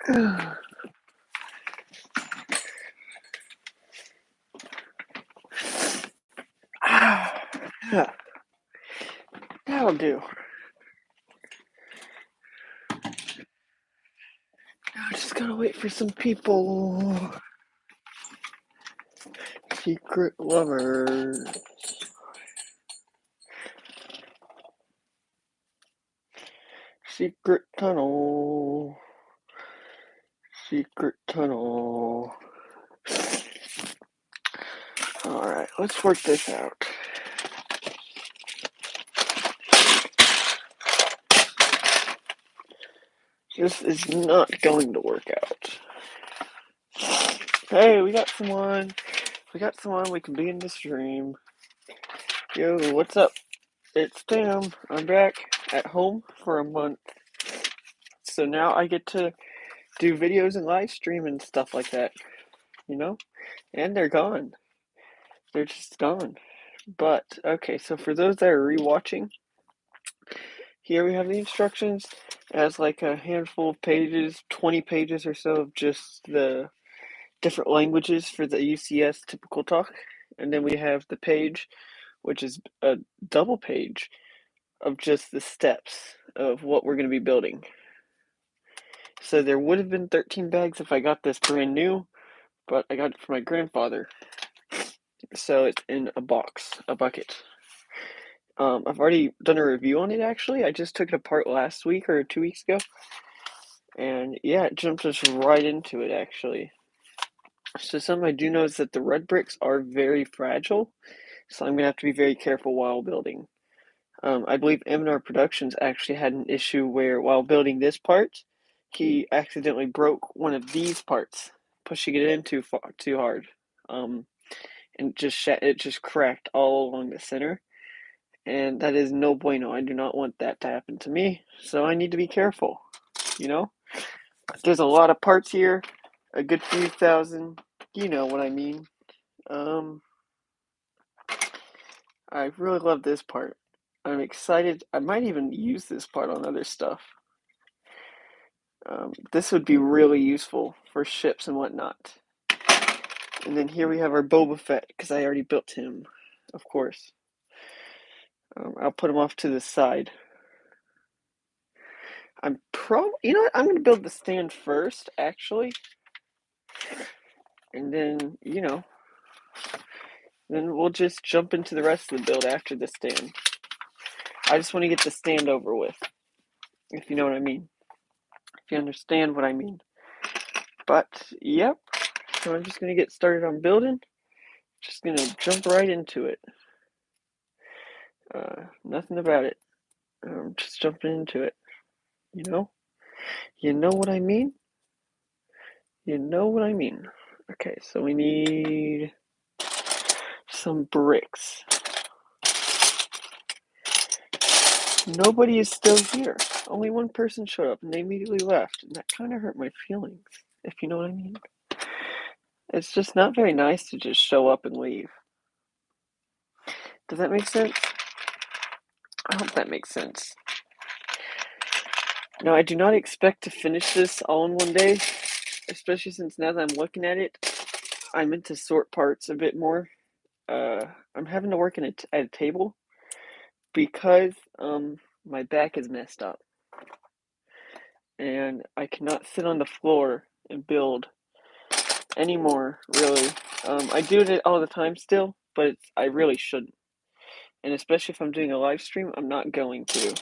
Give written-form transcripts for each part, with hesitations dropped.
Yeah, that'll do. I just gotta wait for some people. Secret lovers. Secret tunnel. Secret tunnel. Alright, let's work this out. This is not going to work out. Hey, we got someone. We got someone. We can be in the stream. Yo, what's up? It's Tim. I'm back at home for a month. So now I get to do videos and live stream and stuff like that, you know? And they're gone. They're just gone. But, okay, so for those that are rewatching, here we have the instructions. It has like a handful of pages, 20 pages or so of just the different languages for the UCS typical talk. And then we have the page, which is a double page of just the steps of what we're going to be building. So there would have been 13 bags if I got this brand new, but I got it from my grandfather. So it's in a box, a bucket. I've already done a review on it actually. I just took it apart last week or 2 weeks ago. And yeah, it jumped us right into it actually. So something I do know is that the red bricks are very fragile. So I'm going to have to be very careful while building. I believe M&R Productions actually had an issue where while building this part, he accidentally broke one of these parts, pushing it in too hard. And it just cracked all along the center. And that is no bueno. I do not want that to happen to me. So I need to be careful, you know? There's a lot of parts here, a good few thousand, you know what I mean. I really love this part. I'm excited. I might even use this part on other stuff. This would be really useful for ships and whatnot. And then here we have our Boba Fett, because I already built him, of course. I'll put him off to the side. You know what? I'm going to build the stand first, actually. And then, then we'll just jump into the rest of the build after the stand. I just want to get the stand over with, if you know what I mean. If you understand what I mean. But, yep. So I'm just going to get started on building. Just going to jump right into it. Nothing about it. Just jumping into it. You know? You know what I mean? You know what I mean. Okay, so we need some bricks. Nobody is still here. Only one person showed up and they immediately left. And that kind of hurt my feelings, if you know what I mean. It's just not very nice to just show up and leave. Does that make sense? I hope that makes sense. Now, I do not expect to finish this all in one day, especially since now that I'm looking at it, I'm meant to sort parts a bit more. I'm having to work at a table because my back is messed up. And I cannot sit on the floor and build anymore, really. I do it all the time still, but I really shouldn't. And especially if I'm doing a live stream, I'm not going to.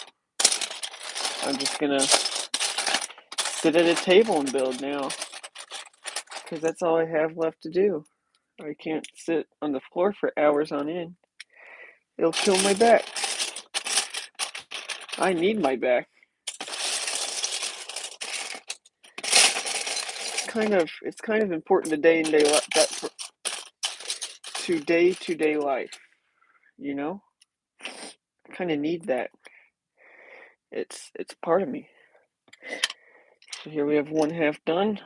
I'm just gonna sit at a table and build now. Because that's all I have left to do. I can't sit on the floor for hours on end. It'll kill my back. I need my back. It's kind of important to day to day life. You know, I kind of need that. It's part of me. So here we have one half done.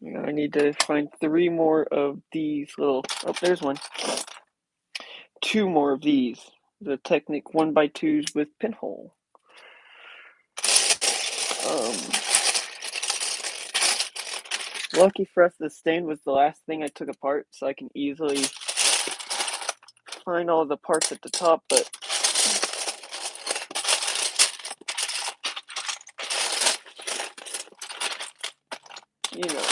I need to find 3 more of these little. Oh, there's one. 2 more of these. The Technic 1x2s with pinhole. Lucky for us, the stain was the last thing I took apart, so I can easily find all the parts at the top, but you know,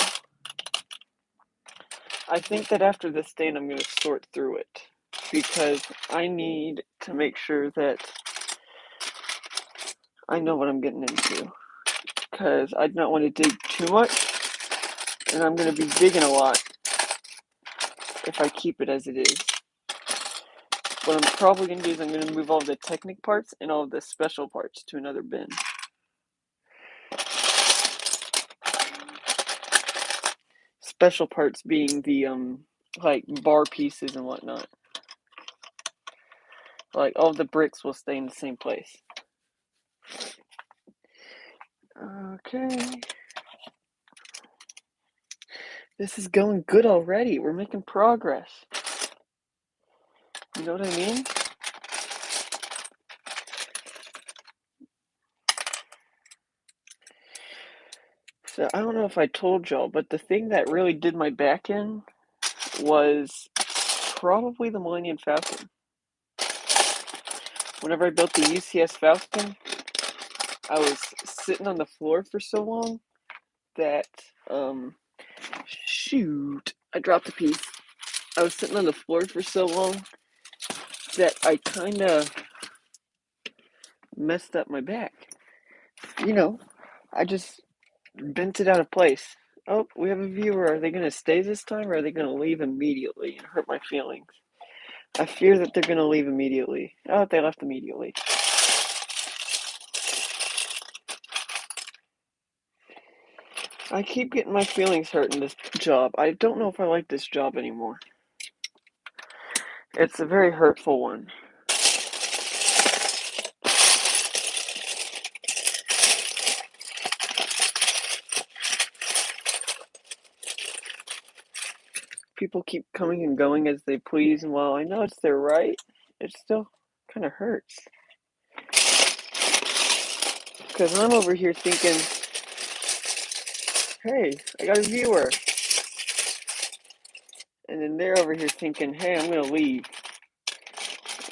I think that after this stain, I'm going to sort through it because I need to make sure that I know what I'm getting into because I don't want to dig too much, and I'm going to be digging a lot if I keep it as it is. What I'm probably going to do is I'm going to move all the Technic parts and all the special parts to another bin. Special parts being the like bar pieces and whatnot. Like all the bricks will stay in the same place. Okay. This is going good already. We're making progress. You know what I mean? So I don't know if I told y'all, but the thing that really did my back in was probably the Millennium Falcon. Whenever I built the UCS Falcon, I was sitting on the floor for so long that, shoot, I dropped a piece. I was sitting on the floor for so long that I kind of messed up my back. You know, I just bent it out of place. Oh, we have a viewer. Are they going to stay this time or are they going to leave immediately and hurt my feelings? I fear that they're going to leave immediately. Oh, they left immediately. I keep getting my feelings hurt in this job. I don't know if I like this job anymore. It's a very hurtful one. People keep coming and going as they please, and while I know it's their right, it still kind of hurts. Because I'm over here thinking, hey, I got a viewer. And then they're over here thinking, hey, I'm going to leave.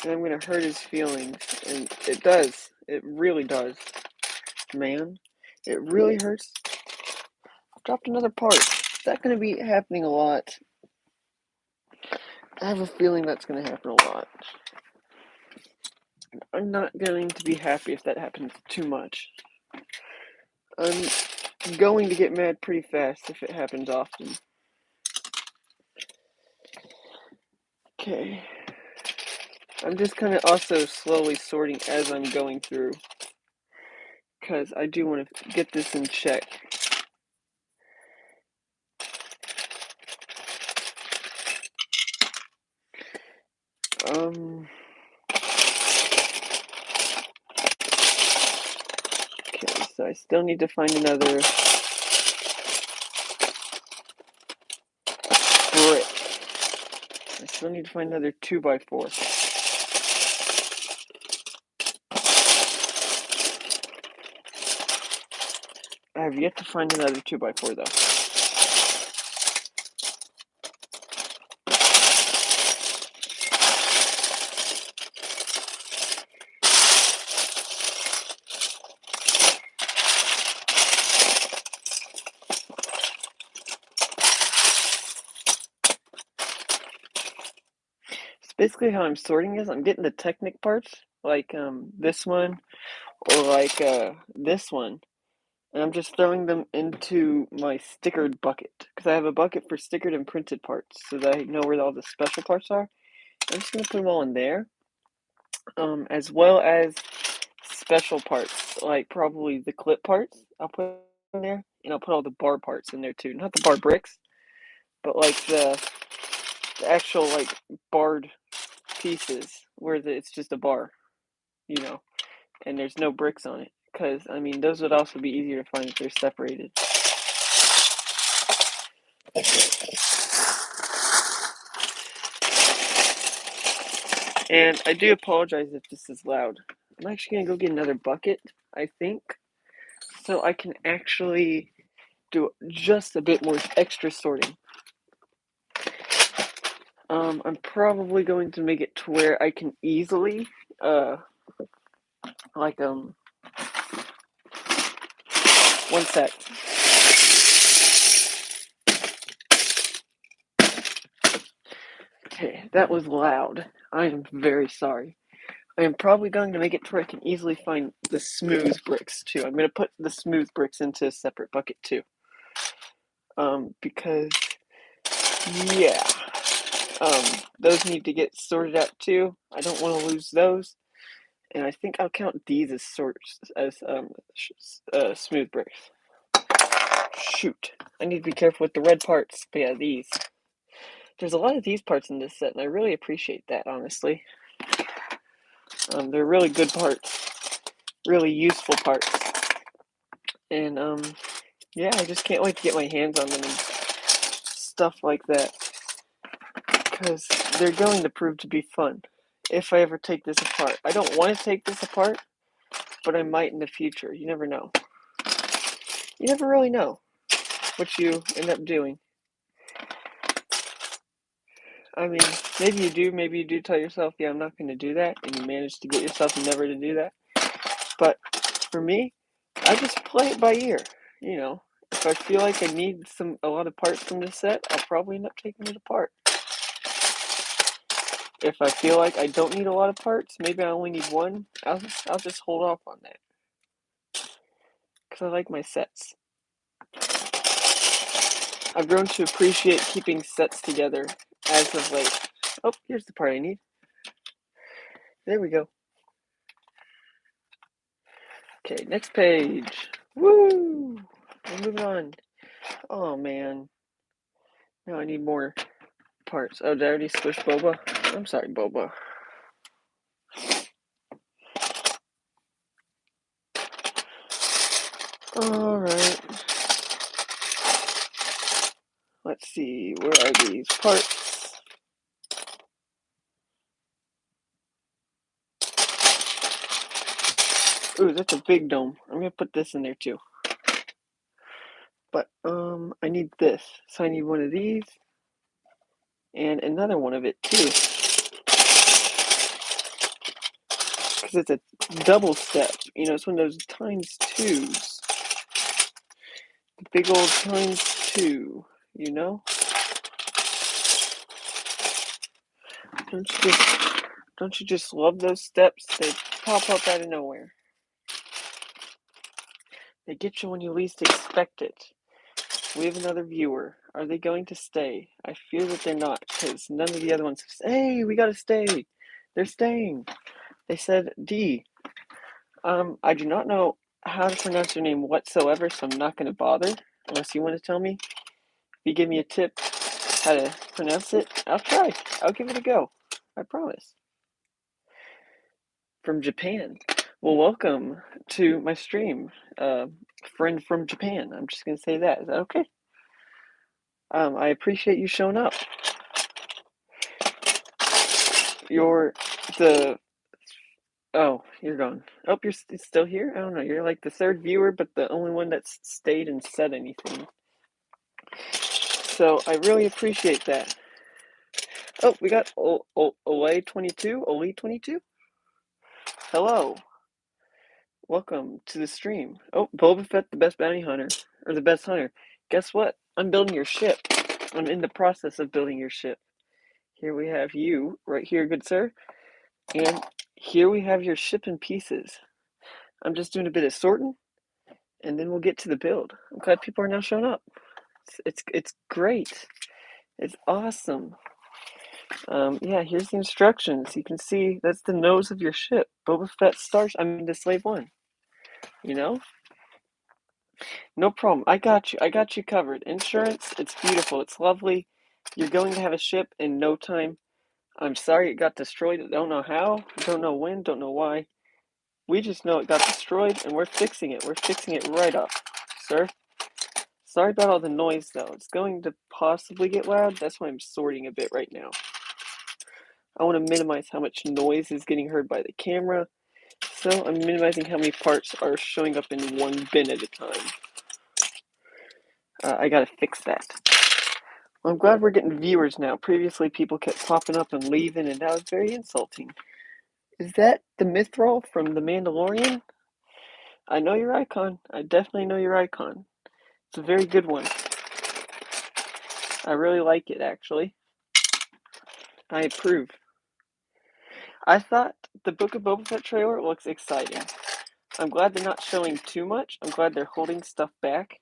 And I'm going to hurt his feelings. And it does. It really does. Man, it really hurts. I've dropped another part. Is that going to be happening a lot? I have a feeling that's going to happen a lot. I'm not going to be happy if that happens too much. I'm going to get mad pretty fast if it happens often. Okay. I'm just kind of also slowly sorting as I'm going through. Because I do want to get this in check. Okay, so I still need to find another brick. I still need to find another 2x4. I have yet to find another 2x4 though. So basically how I'm sorting is I'm getting the Technic parts, like this one, or like this one, and I'm just throwing them into my stickered bucket. Because I have a bucket for stickered and printed parts, so that I know where all the special parts are. I'm just going to put them all in there, as well as special parts, like probably the clip parts I'll put in there, and I'll put all the bar parts in there too. Not the bar bricks, but like the actual like barred pieces where it's just a bar, you know, and there's no bricks on it. Because, I mean, those would also be easier to find if they're separated. And I do apologize if this is loud. I'm actually going to go get another bucket, I think, so I can actually do just a bit more extra sorting. I'm probably going to make it to where I can easily, like, one sec. Okay, that was loud. I am very sorry. I am probably going to make it to where I can easily find the smooth bricks too. I'm going to put the smooth bricks into a separate bucket too. Because, yeah, those need to get sorted out too. I don't want to lose those. And I think I'll count these as smooth bricks. Shoot, I need to be careful with the red parts. But yeah, these. There's a lot of these parts in this set, and I really appreciate that, honestly. They're really good parts, really useful parts. And, yeah, I just can't wait to get my hands on them and stuff like that. Because they're going to prove to be fun if I ever take this apart. I don't want to take this apart, but I might in the future. You never know. You never really know what you end up doing. I mean, maybe you do tell yourself, yeah, I'm not going to do that, and you manage to get yourself never to do that. But for me, I just play it by ear. You know, if I feel like I need a lot of parts from this set, I'll probably end up taking it apart. If I feel like I don't need a lot of parts, maybe I only need one, I'll just hold off on that. Because I like my sets. I've grown to appreciate keeping sets together as of late. Oh, here's the part I need. There we go. Okay, next page. Woo! We're moving on. Oh, man. Now I need more parts. Oh, did I already squish Boba? I'm sorry, Boba. Alright. Let's see, where are these parts? Ooh, that's a big dome. I'm gonna put this in there too. But, I need this. So I need one of these. And another one of it too. Because it's a double step. You know, it's one of those times twos. The big old times two, you know? Don't you just love those steps? They pop up out of nowhere. They get you when you least expect it. We have another viewer. Are they going to stay? I fear that they're not, because none of the other ones have said, hey, we gotta stay. They're staying. They said D. I do not know how to pronounce your name whatsoever, so I'm not going to bother unless you want to tell me. If you give me a tip how to pronounce it, I'll try. I'll give it a go. I promise. From Japan. Well, welcome to my stream. Friend from Japan. I'm just going to say that. Is that okay? I appreciate you showing up. Oh, you're gone. Oh, you're still here? I don't know. You're like the third viewer, but the only one that's stayed and said anything. So I really appreciate that. Oh, we got Olay 22. Olay 22. Hello. Welcome to the stream. Oh, Boba Fett, the best bounty hunter, or the best hunter. Guess what? I'm building your ship. I'm in the process of building your ship. Here we have you, right here, good sir. And here we have your ship in pieces. I'm just doing a bit of sorting, and then we'll get to the build. I'm glad people are now showing up. It's great. It's awesome. Yeah, here's the instructions. You can see that's the nose of your ship. Boba Fett the Slave One. You know? No problem. I got you. I got you covered. Insurance, it's beautiful. It's lovely. You're going to have a ship in no time. I'm sorry it got destroyed. I don't know how. Don't know when. Don't know why. We just know it got destroyed, and we're fixing it. We're fixing it right up, sir. Sorry about all the noise, though. It's going to possibly get loud. That's why I'm sorting a bit right now. I want to minimize how much noise is getting heard by the camera, so I'm minimizing how many parts are showing up in one bin at a time. I gotta fix that. Well, I'm glad we're getting viewers now. Previously, people kept popping up and leaving, and that was very insulting. Is that the Mithril from The Mandalorian? I know your icon. I definitely know your icon. It's a very good one. I really like it, actually. I approve. I thought the Book of Boba Fett trailer looks exciting. I'm glad they're not showing too much. I'm glad they're holding stuff back.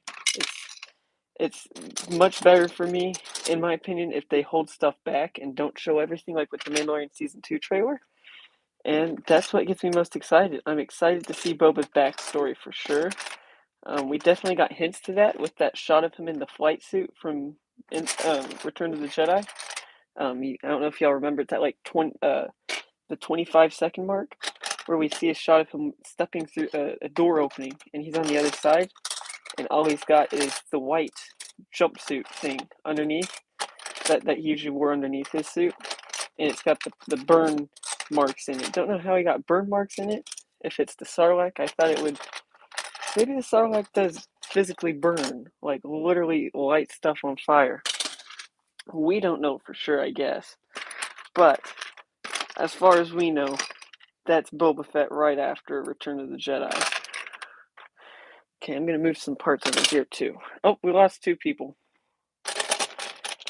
It's much better for me, in my opinion, if they hold stuff back and don't show everything like with the Mandalorian Season 2 trailer. And that's what gets me most excited. I'm excited to see Boba's backstory for sure. We definitely got hints to that with that shot of him in the flight suit from Return of the Jedi. I don't know if y'all remember, it's at like the 25-second mark where we see a shot of him stepping through a door opening, and he's on the other side, and all he's got is the white jumpsuit thing underneath that he usually wore underneath his suit, and it's got the burn marks in it. Don't know how he got burn marks in it. If it's the Sarlacc, I thought it would. Maybe the Sarlacc does physically burn, like literally light stuff on fire. We don't know for sure, I guess. But as far as we know, that's Boba Fett right after Return of the Jedi. Okay, I'm going to move some parts over here too. Oh, we lost 2 people.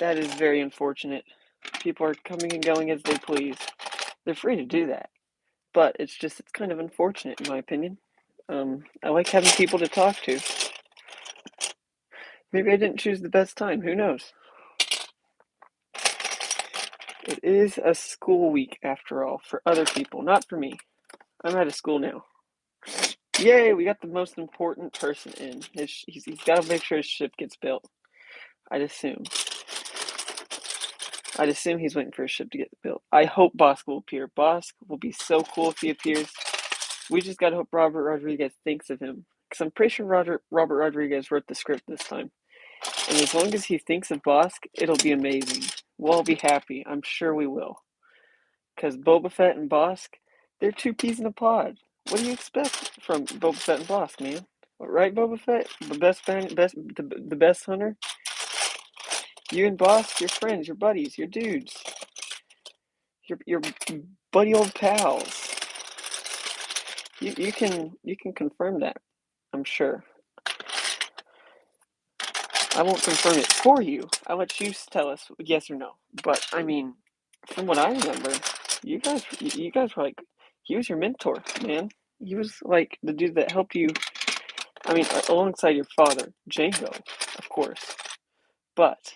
That is very unfortunate. People are coming and going as they please. They're free to do that. But it's kind of unfortunate in my opinion. I like having people to talk to. Maybe I didn't choose the best time, who knows? It is a school week after all, for other people, not for me. I'm out of school now. Yay, we got the most important person in. He's got to make sure his ship gets built. I'd assume he's waiting for his ship to get built. I hope Bosk will appear. Bosk will be so cool if he appears. We just gotta hope Robert Rodriguez thinks of him. Because I'm pretty sure Robert Rodriguez wrote the script this time. And as long as he thinks of Bosk, it'll be amazing. We'll all be happy. I'm sure we will. Because Boba Fett and Bosk, they're 2 peas in a pod. What do you expect from Boba Fett and Bosk, man? Right, Boba Fett? The best hunter? You and Bosk, you're friends, you're buddies, you're dudes. You're buddy old pals. You can confirm that, I'm sure. I won't confirm it for you. I'll let you tell us yes or no. But I mean, from what I remember, you guys were like, he was your mentor, man. He was like the dude that helped you. I mean, alongside your father, Django, of course. But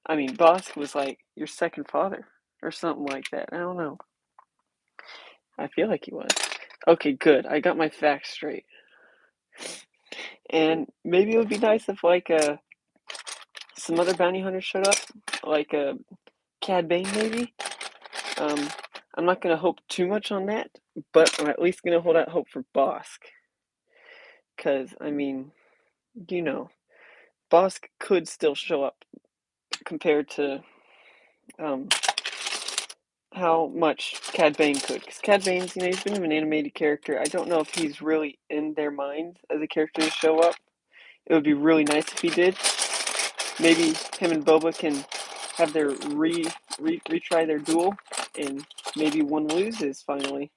I mean, Bosk was like your second father or something like that. I don't know. I feel like he was. Okay, good. I got my facts straight. And maybe it would be nice if like some other bounty hunters showed up, like Cad Bane maybe. I'm not gonna hope too much on that, but I'm at least gonna hold out hope for Bosk, because I mean, you know, Bosk could still show up compared to how much Cad Bane could, because Cad Bane's, he's been an animated character. I don't know if he's really in their mind as a character to show up. It would be really nice if he did. Maybe him and Boba can have their retry their duel, and maybe one loses finally.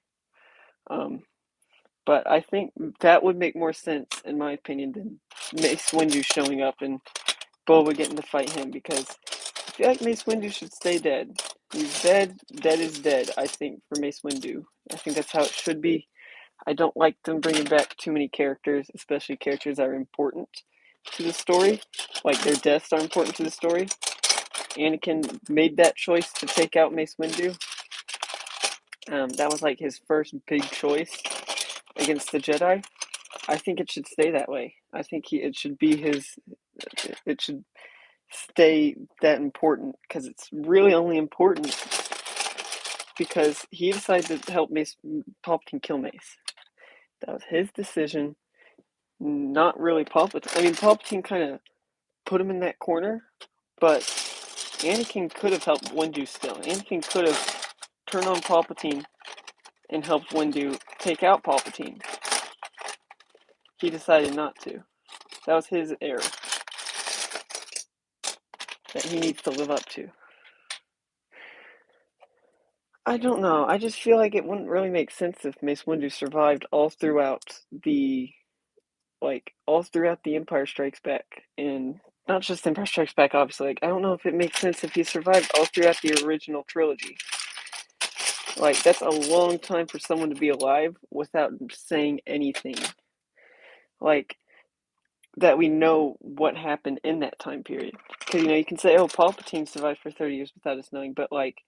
But I think that would make more sense, in my opinion, than Mace Windu showing up and Boba getting to fight him, because I feel like Mace Windu should stay dead. He's dead. Dead is dead, I think, for Mace Windu. I think that's how it should be. I don't like them bringing back too many characters, especially characters that are important to the story. Like, their deaths are important to the story. Anakin made that choice to take out Mace Windu. That was like his first big choice against the Jedi. I think it should stay that way. I think it should be his. It should stay that important, because it's really only important because he decided to help Palpatine kill Mace. That was his decision, not really Palpatine. I mean, Palpatine kind of put him in that corner, but Anakin could have helped Windu still. Anakin could have turned on Palpatine and helped Windu take out Palpatine. He decided not to. That was his error. that he needs to live up to. I don't know. I just feel like it wouldn't really make sense if Mace Windu survived all throughout the Empire Strikes Back, and not just Empire Strikes Back, obviously. Like, I don't know if it makes sense if he survived all throughout the original trilogy. Like, that's a long time for someone to be alive without saying anything. Like, that we know what happened in that time period. Because, you can say, oh, Palpatine survived for 30 years without us knowing, but, like,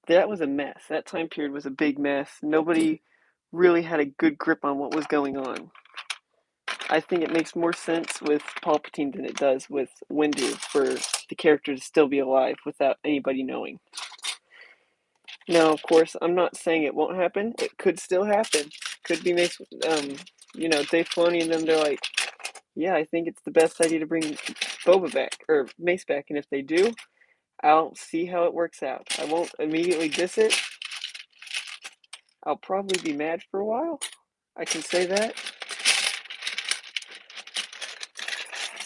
that was a mess. That time period was a big mess. Nobody really had a good grip on what was going on. I think it makes more sense with Palpatine than it does with Windu for the character to still be alive without anybody knowing. Now, of course, I'm not saying it won't happen. It could still happen. Could be Mace, Dave Filoni and them, they're like, yeah, I think it's the best idea to bring Boba back, or Mace back, and if they do, I'll see how it works out. I won't immediately diss it. I'll probably be mad for a while. I can say that.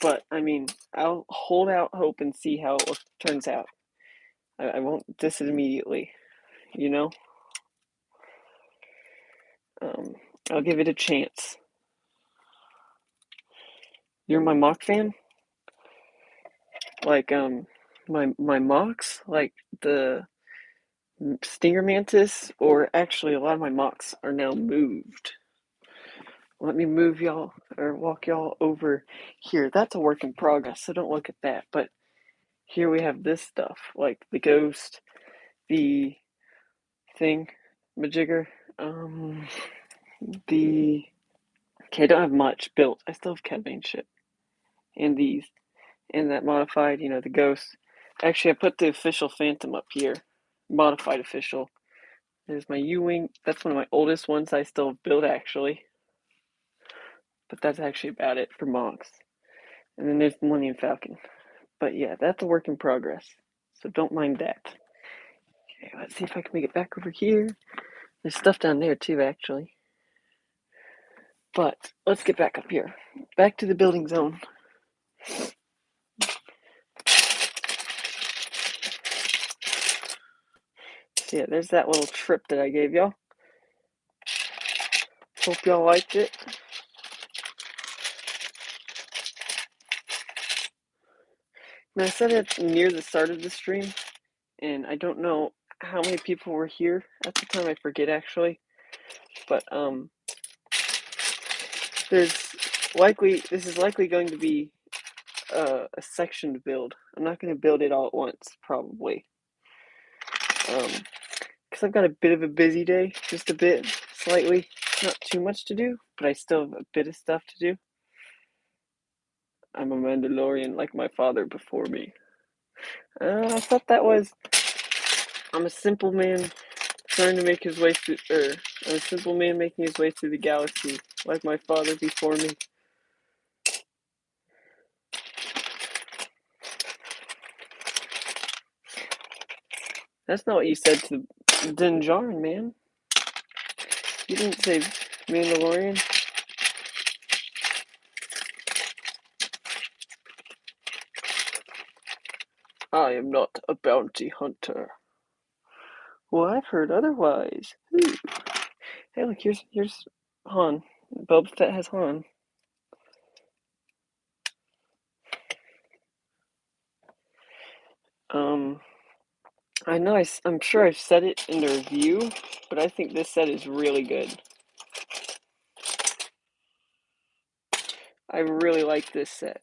But, I'll hold out hope and see how it turns out. I won't diss it immediately, you know? I'll give it a chance. You're my mock fan? Like, my mocks? Like, the Stinger Mantis? Or actually, a lot of my mocks are now moved. Let me move y'all, or walk y'all over here. That's a work in progress, so don't look at that. But here we have this stuff, like the ghost, the thing, Majigger, okay, I don't have much built. I still have Cad Bane shit. And these. And that modified, the ghost. Actually, I put the official Phantom up here. Modified official. There's my U-Wing. That's one of my oldest ones I still build, actually. But that's actually about it for mocks. And then there's the Millennium Falcon. But yeah, that's a work in progress. So don't mind that. Okay, let's see if I can make it back over here. There's stuff down there too, actually. But let's get back up here. Back to the building zone. So yeah, there's that little trip that I gave y'all. Hope y'all liked it. Now, I said it near the start of the stream, and I don't know how many people were here at the time. I forget, actually. But, this is likely going to be a sectioned build. I'm not going to build it all at once, probably. Because I've got a bit of a busy day, just a bit, slightly. Not too much to do, but I still have a bit of stuff to do. I'm a Mandalorian like my father before me. I thought that was, I'm a simple man trying to make his way through, I'm a simple man making his way through the galaxy like my father before me. That's not what you said to Din Djarin, man. You didn't say Mandalorian. I am not a bounty hunter. Well, I've heard otherwise. Ooh. Hey, look, here's Han. Boba Fett has Han. I know I'm sure I've said it in the review, but I think this set is really good. I really like this set.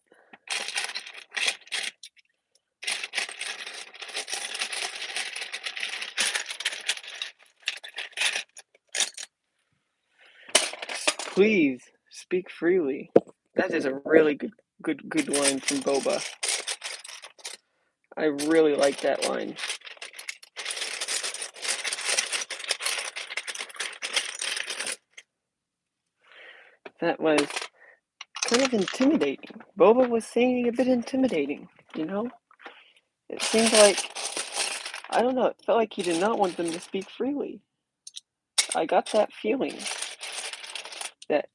Please speak freely. That is a really good line from Boba. I really like that line. That was kind of intimidating. Boba was saying a bit intimidating, you know? It seemed like, I don't know, it felt like he did not want them to speak freely. I got that feeling that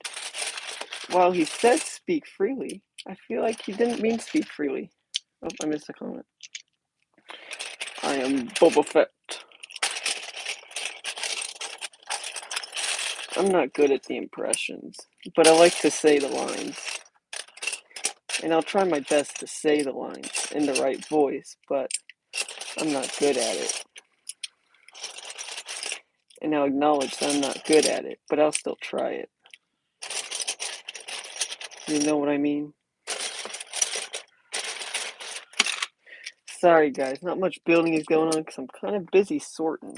while he said speak freely, I feel like he didn't mean speak freely. Oh, I missed a comment. I am Boba Fett. I'm not good at the impressions, but I like to say the lines. And I'll try my best to say the lines in the right voice, but I'm not good at it. And I'll acknowledge that I'm not good at it, but I'll still try it. You know what I mean? Sorry guys, not much building is going on because I'm kind of busy sorting.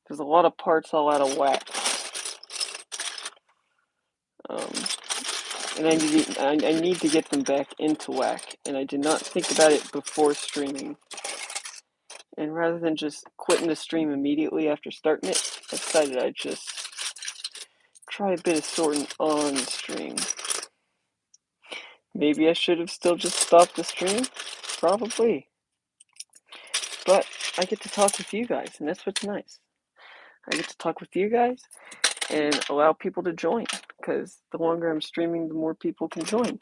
There's a lot of parts all out of whack. And I need to get them back into whack, and I did not think about it before streaming. And rather than just quitting the stream immediately after starting it, I decided I'd just try a bit of sorting on the stream. Maybe I should have still just stopped the stream? Probably. But I get to talk with you guys, and that's what's nice. I get to talk with you guys and allow people to join, because the longer I'm streaming, the more people can join.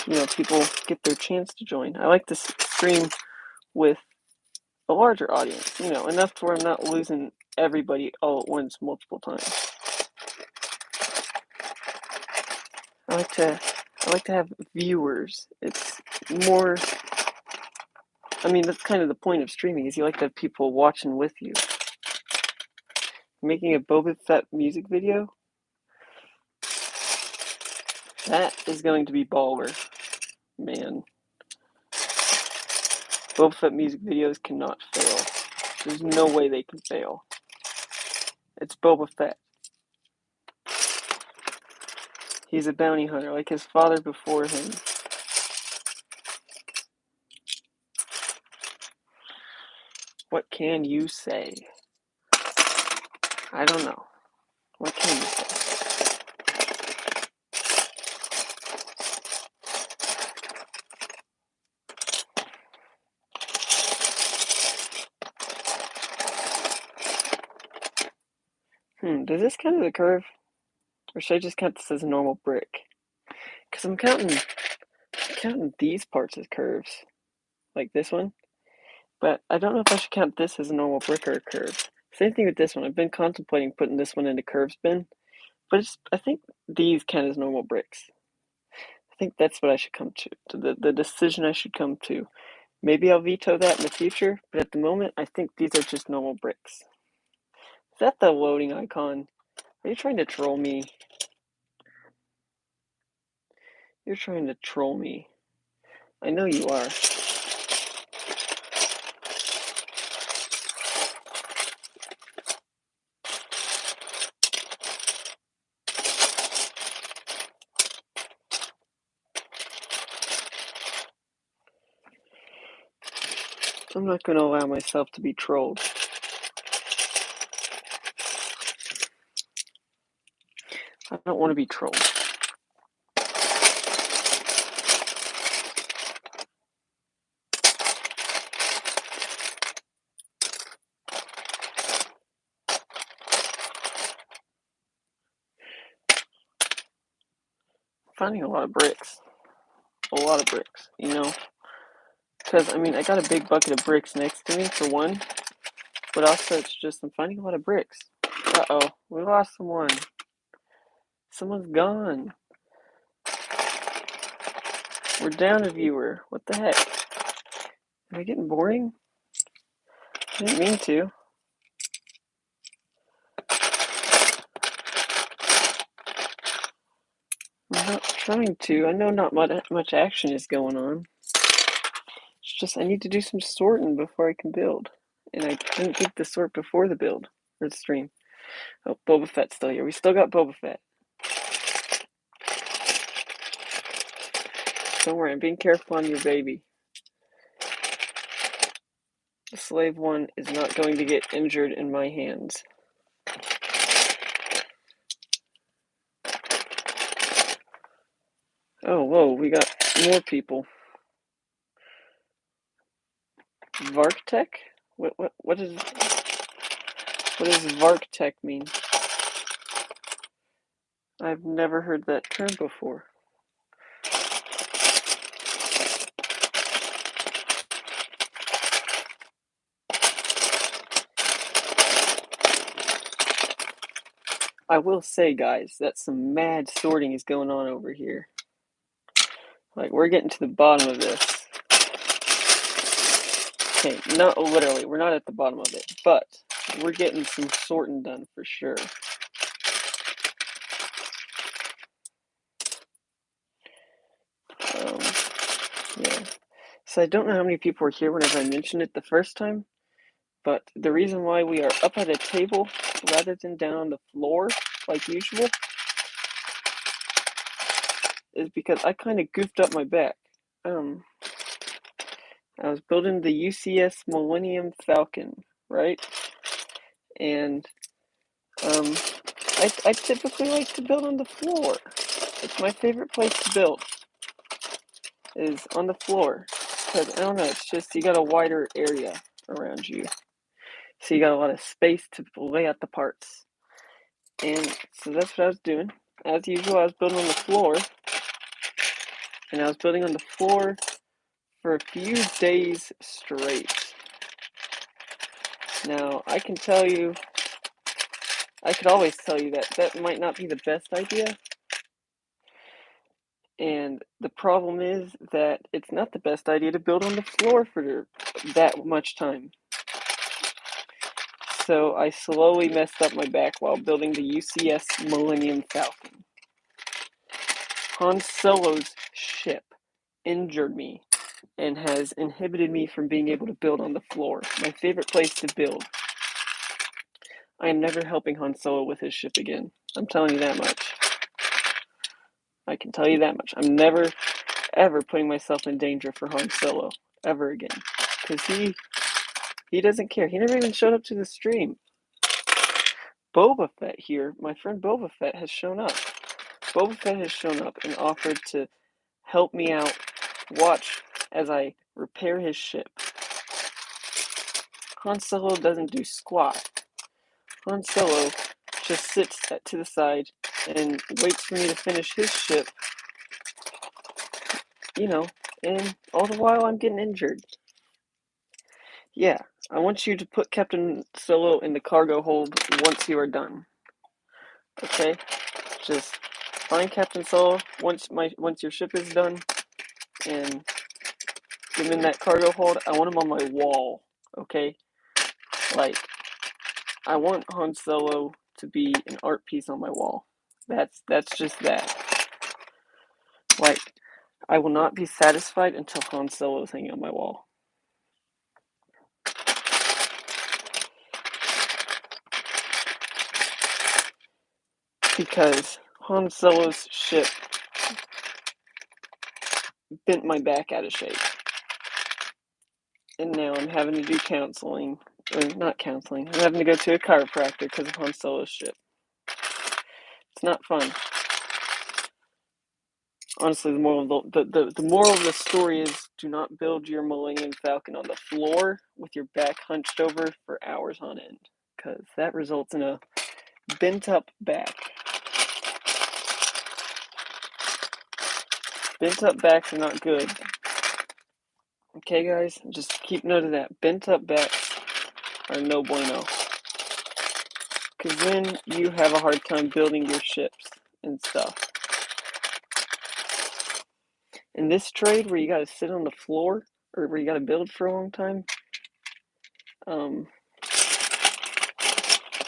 You know, people get their chance to join. I like to stream with a larger audience, you know, enough to where I'm not losing everybody all at once multiple times. I like to have viewers. It's more, I mean, that's kind of the point of streaming, is you like to have people watching with you. Making a Boba Fett music video, that is going to be baller, man. Boba Fett music videos cannot fail. There's no way they can fail. It's Boba Fett. He's a bounty hunter, like his father before him. What can you say? I don't know. What can you say? Does this count as a curve? Or should I just count this as a normal brick? Because I'm counting these parts as curves. Like this one. But I don't know if I should count this as a normal brick or a curve. Same thing with this one. I've been contemplating putting this one into curves bin. But I think these count as normal bricks. I think that's what I should come to. The decision I should come to. Maybe I'll veto that in the future, but at the moment, I think these are just normal bricks. Is that the loading icon? Are you trying to troll me? You're trying to troll me. I know you are. I'm not going to allow myself to be trolled. I don't want to be trolled. Finding a lot of bricks. A lot of bricks, you know? Because, I mean, I got a big bucket of bricks next to me, for one. But also, it's just, I'm finding a lot of bricks. Uh-oh, we lost someone. Someone's gone. We're down a viewer. What the heck? Am I getting boring? I didn't mean to. I'm not trying to. I know not much action is going on. It's just I need to do some sorting before I can build. And I didn't think to sort before the build. Or the stream. Oh, Boba Fett's still here. We still got Boba Fett. Don't worry, I'm being careful on your baby. The slave one is not going to get injured in my hands. Oh, whoa, we got more people. Varktech? What does Varktech mean? I've never heard that term before. I will say, guys, that some mad sorting is going on over here. Like, we're getting to the bottom of this. Okay, not literally, we're not at the bottom of it, but we're getting some sorting done for sure. Yeah. So I don't know how many people were here whenever I mentioned it the first time, but the reason why we are up at a table rather than down on the floor like usual is because I kind of goofed up my back. I was building the UCS Millennium Falcon, right? And I typically like to build on the floor. It's my favorite place to build, is on the floor. Because, I don't know, it's just, you got a wider area around you. So you got a lot of space to lay out the parts. And so that's what I was doing. As usual, I was building on the floor. And I was building on the floor for a few days straight. Now, I can tell you, I could always tell you that that might not be the best idea. And the problem is that it's not the best idea to build on the floor for that much time. So I slowly messed up my back while building the UCS Millennium Falcon. Han Solo's ship injured me and has inhibited me from being able to build on the floor, my favorite place to build. I am never helping Han Solo with his ship again. I'm telling you that much. I can tell you that much. I'm never, ever putting myself in danger for Han Solo, ever again. Because he doesn't care. He never even showed up to the stream. Boba Fett here, my friend Boba Fett has shown up. Boba Fett has shown up and offered to help me out, watch as I repair his ship. Han Solo doesn't do squat. Han Solo just sits to the side and waits for me to finish his ship, you know, and all the while I'm getting injured. Yeah, I want you to put Captain Solo in the cargo hold once you are done. Okay? Just find Captain Solo once your ship is done and get him in that cargo hold. I want him on my wall. Okay? Like, I want Han Solo to be an art piece on my wall. That's just that. Like, I will not be satisfied until Han Solo is hanging on my wall. Because Han Solo's ship bent my back out of shape. And now I'm having to do counseling. Or not counseling. I'm having to go to a chiropractor because of Han Solo's ship. It's not fun. Honestly, the moral of the moral of the story is do not build your Millennium Falcon on the floor with your back hunched over for hours on end, because that results in a bent up back. Bent up backs are not good. Okay, guys, just keep note of that. Bent up backs are no bueno, because then you have a hard time building your ships and stuff. In this trade where you gotta sit on the floor, or where you gotta build for a long time,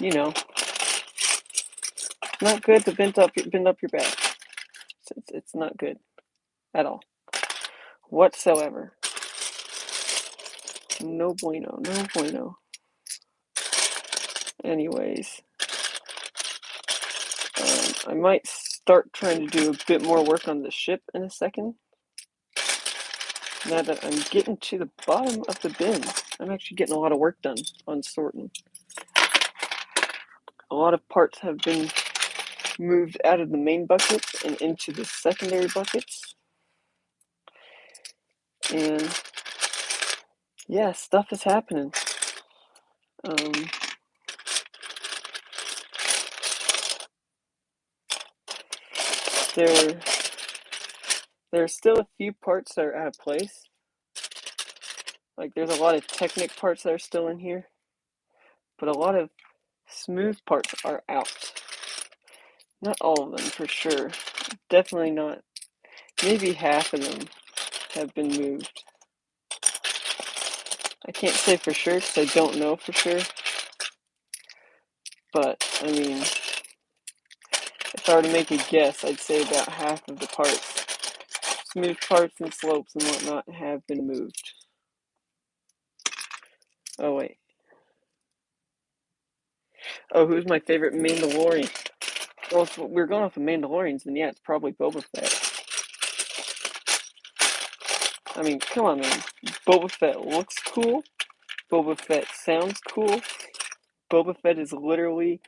you know, not good to bend up your back. It's not good at all, whatsoever. No bueno, no bueno. Anyways, I might start trying to do a bit more work on the ship in a second. Now that I'm getting to the bottom of the bin, I'm actually getting a lot of work done on sorting. A lot of parts have been moved out of the main buckets and into the secondary buckets. And yeah, stuff is happening. There's still a few parts that are out of place. Like, there's a lot of Technic parts that are still in here, but a lot of smooth parts are out. Not all of them, for sure. Definitely not. Maybe half of them have been moved. I can't say for sure because I don't know for sure. But, I mean, if I were to make a guess, I'd say about half of the parts, smooth parts and slopes and whatnot, have been moved. Oh, wait. Oh, who's my favorite Mandalorian? Well, if we're going off of Mandalorians, then yeah, it's probably Boba Fett. I mean, come on, man. Boba Fett looks cool. Boba Fett sounds cool. Boba Fett is literally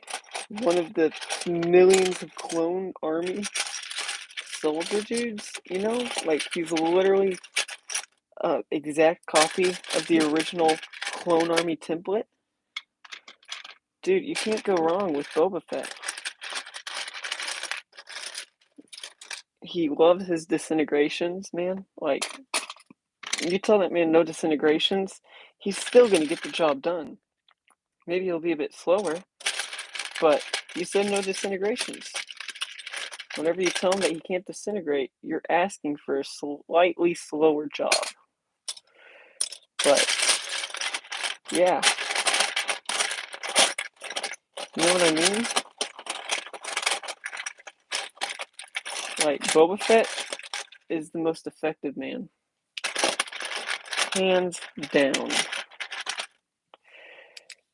one of the millions of clone army soldier dudes, you know? Like, he's literally an exact copy of the original clone army template. Dude, you can't go wrong with Boba Fett. He loves his disintegrations, man. Like, you tell that man no disintegrations, he's still gonna get the job done. Maybe he'll be a bit slower, but you said no disintegrations. Whenever you tell him that he can't disintegrate, you're asking for a slightly slower job. But, yeah. You know what I mean? Like, Boba Fett is the most effective man. Hands down.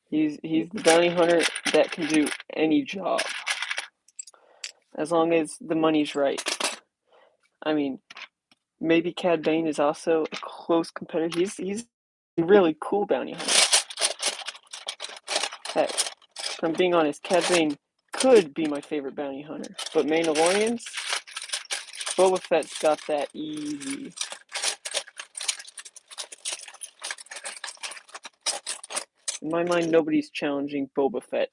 He's the bounty hunter that can do any job. As long as the money's right. I mean, maybe Cad Bane is also a close competitor. He's a really cool bounty hunter. Heck, if I'm being honest, Cad Bane could be my favorite bounty hunter. But Mandalorians, Boba Fett's got that easy. In my mind, nobody's challenging Boba Fett.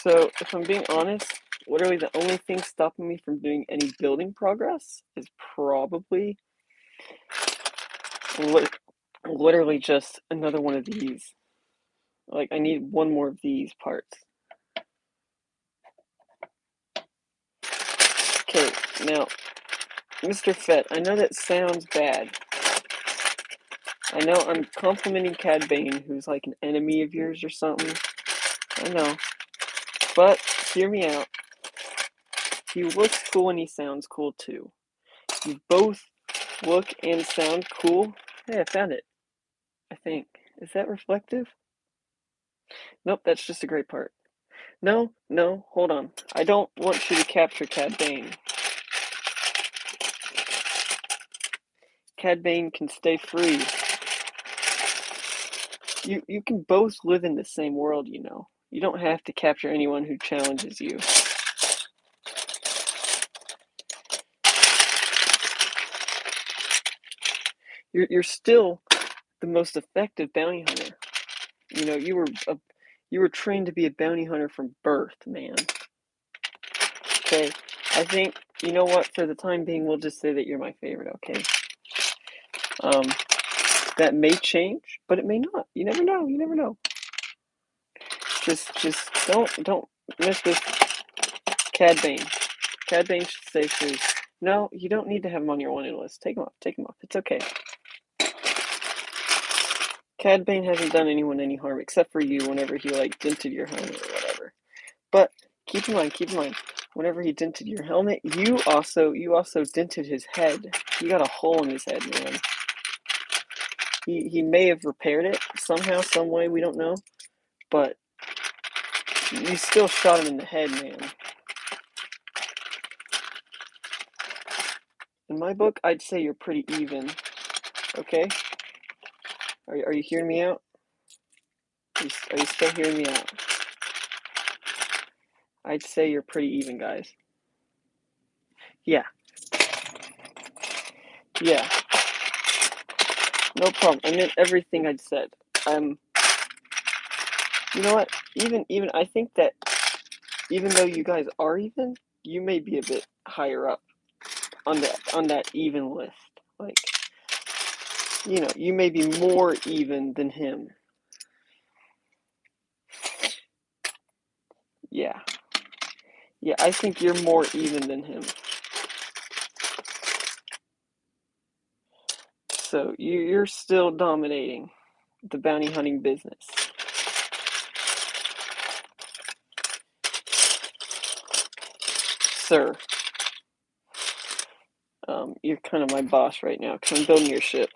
So, if I'm being honest, literally the only thing stopping me from doing any building progress is probably literally just another one of these. Like, I need one more of these parts. Okay, now, Mr. Fett, I know that sounds bad. I know I'm complimenting Cad Bane, who's like an enemy of yours or something. I know. But, hear me out. He looks cool and he sounds cool too. You both look and sound cool. Hey, I found it. I think. Is that reflective? Nope, that's just a great part. No, hold on. I don't want you to capture Cad Bane. Cad Bane can stay free. You can both live in the same world, you know. You don't have to capture anyone who challenges you. You're still the most effective bounty hunter. You know, you were trained to be a bounty hunter from birth, man. Okay, I think, you know what, for the time being, we'll just say that you're my favorite, okay? That may change, but it may not. You never know. Just don't miss with Cad Bane. Cad Bane should stay free. No, you don't need to have him on your wanted list. Take him off. It's okay. Cad Bane hasn't done anyone any harm except for you whenever he like dented your helmet or whatever. But keep in mind, whenever he dented your helmet, you also dented his head. You got a hole in his head, man. He may have repaired it somehow, some way, we don't know. But you still shot him in the head, man. In my book, I'd say you're pretty even. Okay? Are you hearing me out? Are you still hearing me out? I'd say you're pretty even, guys. Yeah. Yeah. No problem. I meant everything I'd said. You know what? Even I think that even though you guys are even, you may be a bit higher up on that even list. Like, you may be more even than him. Yeah. Yeah, I think you're more even than him. So you're still dominating the bounty hunting business. Sir, you're kind of my boss right now because I'm building your ship.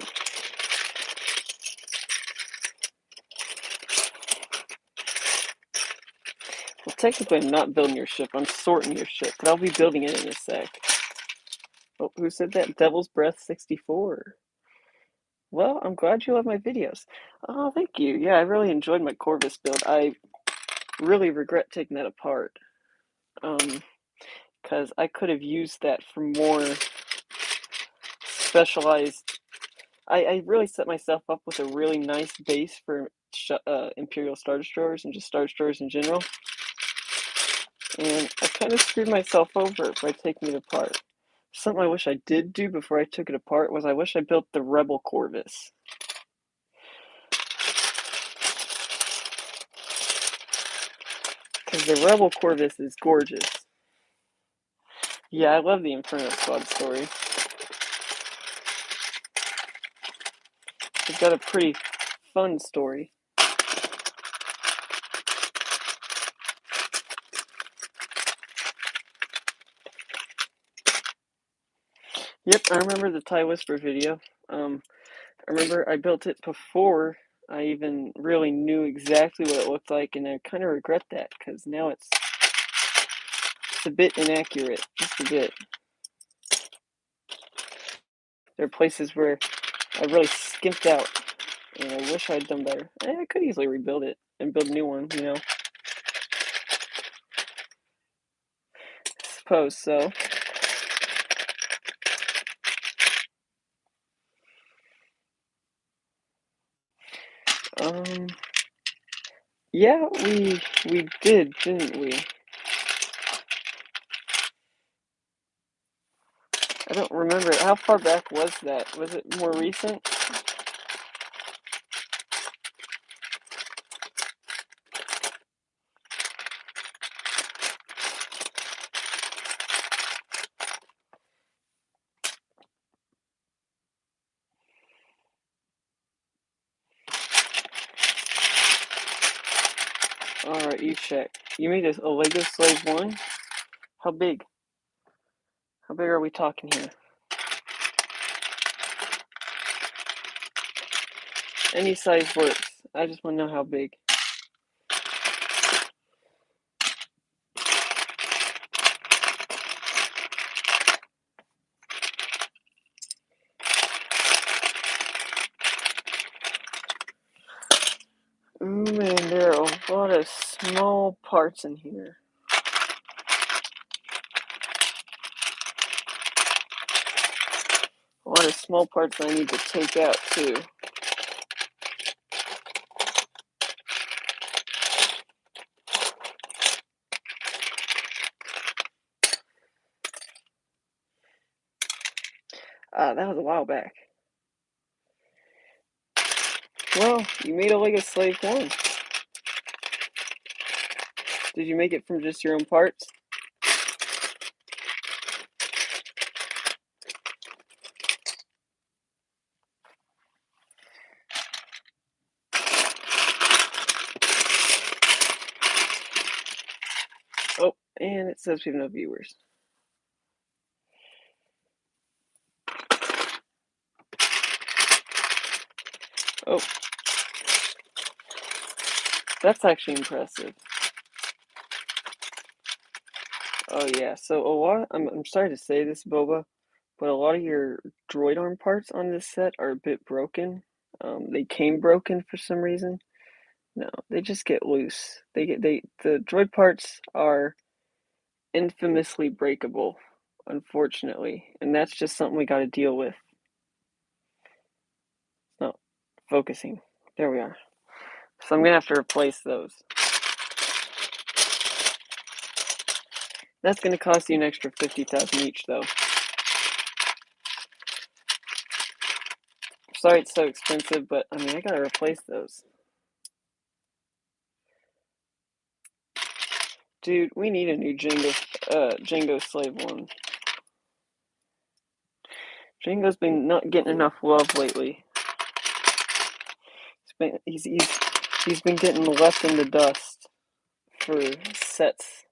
Well, technically I'm not building your ship, I'm sorting your ship, but I'll be building it in a sec. Oh, who said that? Devil's Breath 64. Well, I'm glad you love my videos. Oh, thank you. Yeah, I really enjoyed my Corvus build. I really regret taking that apart. Because I could have used that for more specialized. I really set myself up with a really nice base for Imperial Star Destroyers and just Star Destroyers in general. And I kind of screwed myself over by taking it apart. Something I wish I did do before I took it apart was I wish I built the Rebel Corvus. Because the Rebel Corvus is gorgeous. Yeah, I love the Inferno Squad story. It's got a pretty fun story. Yep, I remember the TIE Whisper video. I remember I built it before I even really knew exactly what it looked like, and I kind of regret that because now it's a bit inaccurate, just a bit. There are places where I really skimped out, and I wish I'd done better. I could easily rebuild it and build a new one, I suppose so. Yeah, we did, didn't we? I don't remember. How far back was that? Was it more recent? Alright, you check. You made a Lego Slave 1? How big? How big are we talking here? Any size works. I just want to know how big. Ooh, man, there are a lot of small parts in here. A lot of small parts I need to take out, too. That was a while back. Well, you made a Lego Slave 1. Did you make it from just your own parts? Oh, and it says we have no viewers. Oh. That's actually impressive. Oh yeah, so a lot, I'm sorry to say this, Boba, but a lot of your droid arm parts on this set are a bit broken. They came broken for some reason. No, they just get loose. The droid parts are infamously breakable, unfortunately, and that's just something we got to deal with. No, focusing. There we are. So I'm gonna have to replace those. That's gonna cost you an extra 50,000 each, though. sorry it's so expensive, but I mean, I gotta replace those. Dude, we need a new Django Slave One. Django's been not getting enough love lately. He's been getting left in the dust for sets.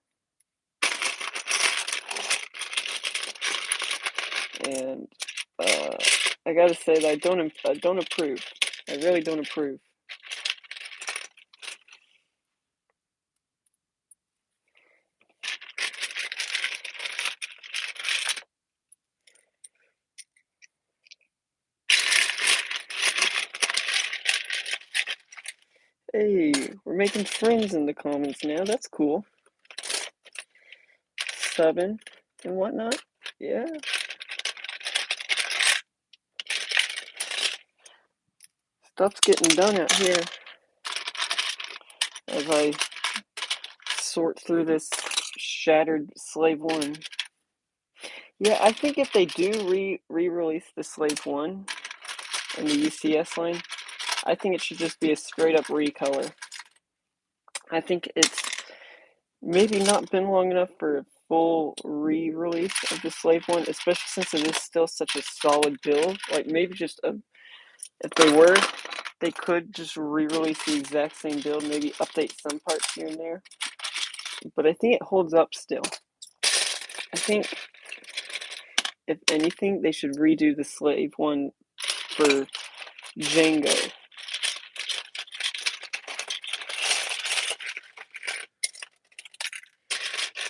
And I gotta say that I don't approve. I really don't approve. Hey, we're making friends in the comments now. That's cool. Subbing and whatnot. Yeah. Stuff's getting done out here as I sort through this shattered Slave One. Yeah, I think if they do re-release the Slave One in the UCS line, I think it should just be a straight up recolor. I think it's maybe not been long enough for a full re-release of the Slave One, especially since it is still such a solid build. Like maybe just if they could just re-release the exact same build, maybe update some parts here and there. But I think it holds up still. I think if anything, they should redo the Slave One for Django.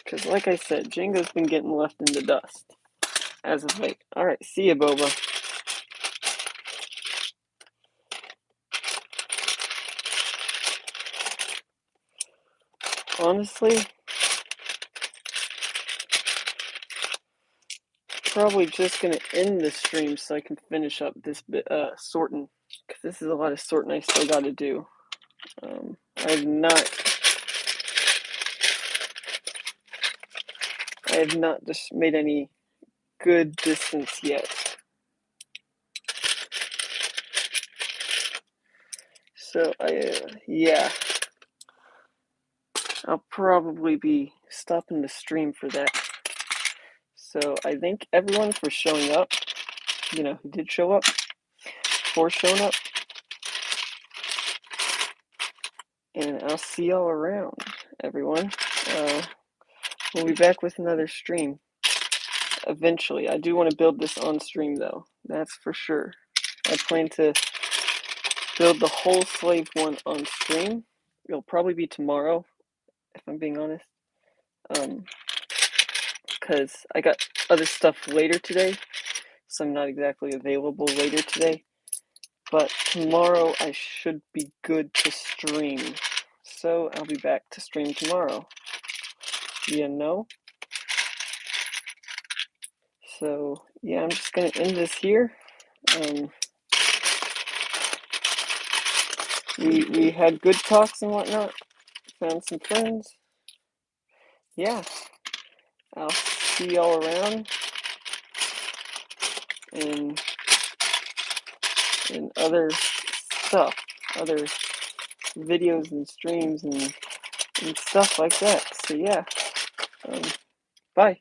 Because like I said, Django's been getting left in the dust as of late. Alright, see ya, Boba. Honestly, probably just gonna end the stream so I can finish up this bit sorting, because this is a lot of sorting I still got to do. I have not just made any good distance yet. So yeah, I'll probably be stopping the stream for that. So I thank everyone for showing up. You know, who did show up, for showing up. And I'll see y'all around, everyone. We'll be back with another stream eventually. I do want to build this on stream, though. That's for sure. I plan to build the whole Slave One on stream. It'll probably be tomorrow, if I'm being honest. Because I got other stuff later today, so I'm not exactly available later today. But tomorrow I should be good to stream. So I'll be back to stream tomorrow. You know? So yeah, I'm just gonna end this here. We had good talks and whatnot. Found some friends. Yeah. I'll see y'all around in other stuff, other videos and streams and stuff like that. So yeah. Bye.